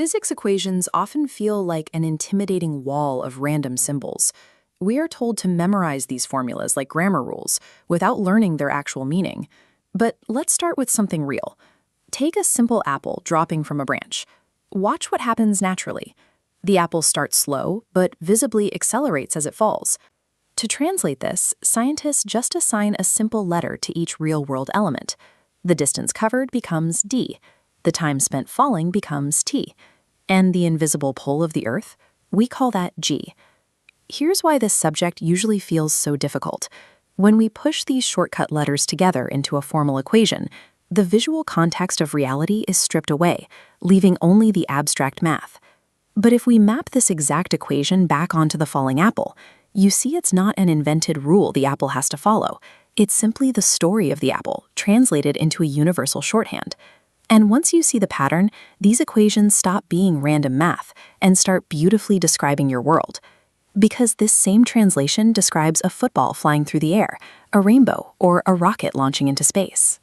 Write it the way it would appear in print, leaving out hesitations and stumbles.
Physics equations often feel like an intimidating wall of random symbols. We are told to memorize these formulas like grammar rules without learning their actual meaning. But let's start with something real. Take a simple apple dropping from a branch. Watch what happens naturally. The apple starts slow, but visibly accelerates as it falls. To translate this, scientists just assign a simple letter to each real-world element. The distance covered becomes d, the time spent falling becomes t, and the invisible pull of the Earth, we call that g. Here's why this subject usually feels so difficult. When we push these shortcut letters together into a formal equation, the visual context of reality is stripped away, leaving only the abstract math. But if we map this exact equation back onto the falling apple, you see it's not an invented rule the apple has to follow. It's simply the story of the apple, translated into a universal shorthand. And once you see the pattern, these equations stop being random math and start beautifully describing your world. Because this same translation describes a football flying through the air, a rainbow, or a rocket launching into space.